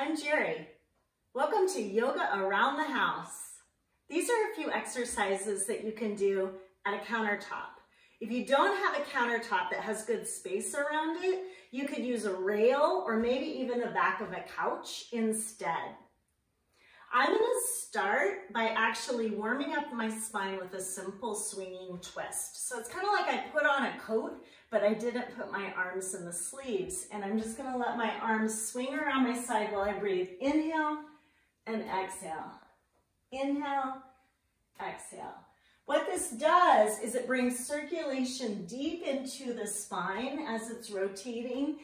I'm Jerry. Welcome to Yoga Around the House. These are a few exercises that you can do at a countertop. If you don't have a countertop that has good space around it, you could use a rail or maybe even the back of a couch instead. I'm going to start by actually warming up my spine with a simple swinging twist. So it's kind of like I put on a coat, but I didn't put my arms in the sleeves. And I'm just going to let my arms swing around my side while I breathe. Inhale and exhale. Inhale, exhale. What this does is it brings circulation deep into the spine as it's rotating.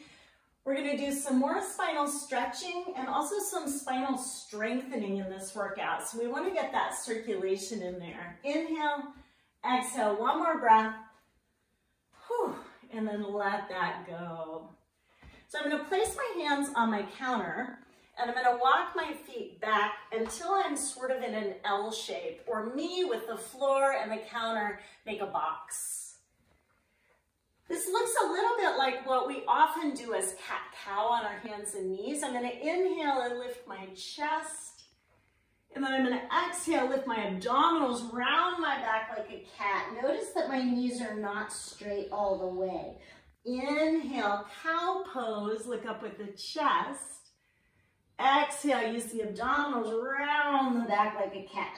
We're going to do some more spinal stretching and also some spinal strengthening in this workout. So we want to get that circulation in there. Inhale, exhale, one more breath. Whew, and then let that go. So I'm going to place my hands on my counter and I'm going to walk my feet back until I'm sort of in an L shape, or me with the floor and the counter make a box. This looks a little bit like what we often do as CatCow on our hands and knees. I'm going to inhale and lift my chest. And then I'm going to exhale, lift my abdominals, round my back like a cat. Notice that my knees are not straight all the way. Inhale, cow pose, look up with the chest. Exhale, use the abdominals, round the back like a cat.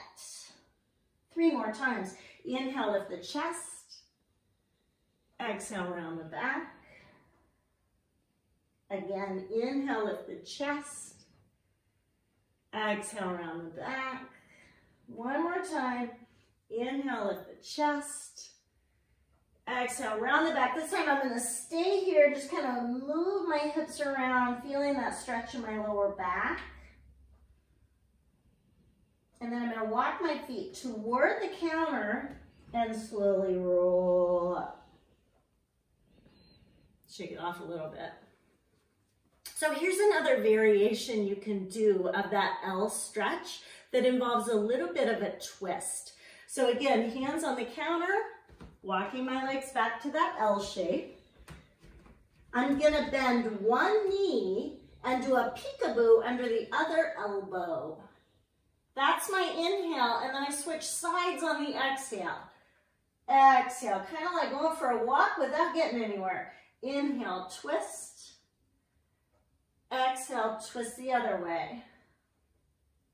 3 more times. Inhale, lift the chest. Exhale, round the back. Again, inhale, lift the chest. Exhale, round the back. One more time. Inhale, lift the chest. Exhale, round the back. This time I'm going to stay here, just kind of move my hips around, feeling that stretch in my lower back. And then I'm going to walk my feet toward the counter and slowly roll up. Shake it off a little bit. So here's another variation you can do of that L stretch that involves a little bit of a twist. So again, hands on the counter, walking my legs back to that L shape. I'm gonna bend one knee and do a peekaboo under the other elbow. That's my inhale, and then I switch sides on the exhale. Exhale, kind of like going for a walk without getting anywhere. Inhale, twist. Exhale, twist the other way.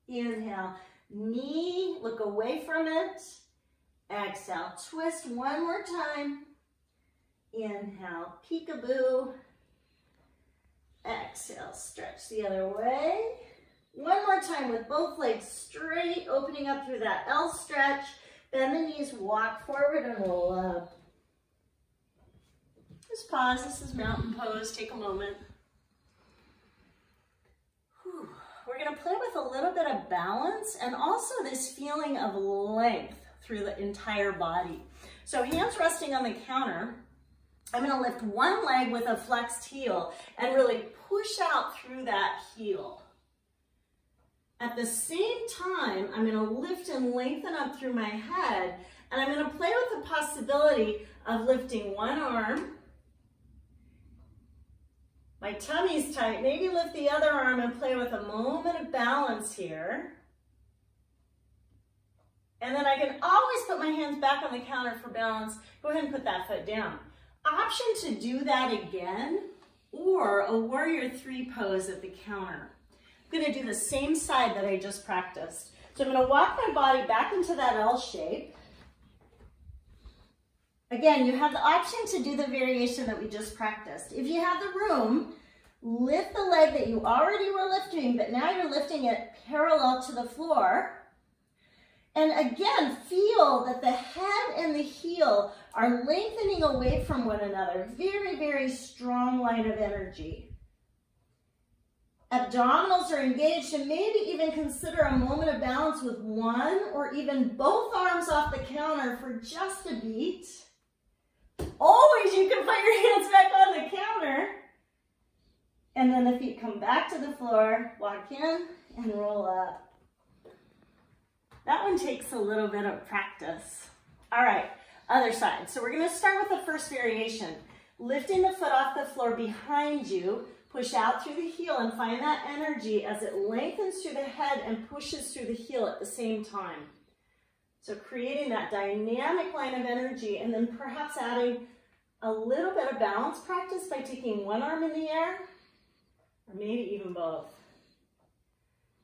Inhale, knee, look away from it. Exhale, twist one more time. Inhale, peekaboo. Exhale, stretch the other way. One more time with both legs straight, opening up through that L stretch. Bend the knees, walk forward and roll up. Just pause. This is mountain pose. Take a moment. Whew. We're going to play with a little bit of balance and also this feeling of length through the entire body. So hands resting on the counter. I'm going to lift one leg with a flexed heel and really push out through that heel. At the same time, I'm going to lift and lengthen up through my head, and I'm going to play with the possibility of lifting one arm. My tummy's tight. Maybe lift the other arm and play with a moment of balance here. And then I can always put my hands back on the counter for balance. Go ahead and put that foot down. Option to do that again, or a warrior 3 pose at the counter. I'm going to do the same side that I just practiced. So I'm going to walk my body back into that L shape. Again, you have the option to do the variation that we just practiced. If you have the room, lift the leg that you already were lifting, but now you're lifting it parallel to the floor. And again, feel that the head and the heel are lengthening away from one another. Very, very strong line of energy. Abdominals are engaged, and maybe even consider a moment of balance with one or even both arms off the counter for just a beat. Always you can put your hands back on the counter. And then the feet come back to the floor, walk in and roll up. That one takes a little bit of practice. All right, other side. So we're going to start with the first variation. Lifting the foot off the floor behind you, Push out through the heel and find that energy as it lengthens through the head and pushes through the heel at the same time. So creating that dynamic line of energy, and then perhaps adding a little bit of balance practice by taking one arm in the air, or maybe even both.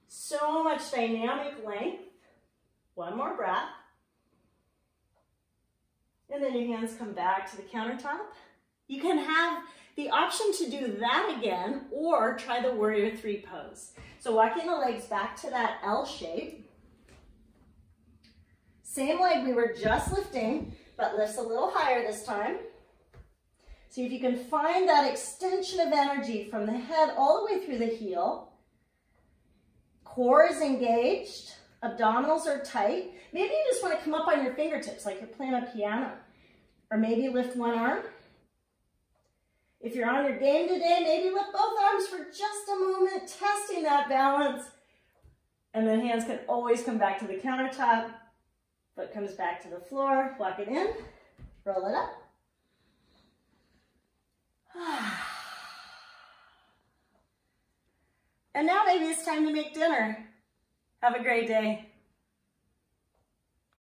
So much dynamic length. One more breath. And then your hands come back to the countertop. You can have the option to do that again, or try the warrior three pose. So walking the legs back to that L shape. Same leg we were just lifting, but lifts a little higher this time. See if you can find that extension of energy from the head all the way through the heel. Core is engaged, abdominals are tight. Maybe you just want to come up on your fingertips like you're playing a piano. Or maybe lift one arm. If you're on your game today, maybe lift both arms for just a moment, testing that balance. And then hands can always come back to the countertop. Foot comes back to the floor, walk it in, roll it up. And now maybe it's time to make dinner. Have a great day.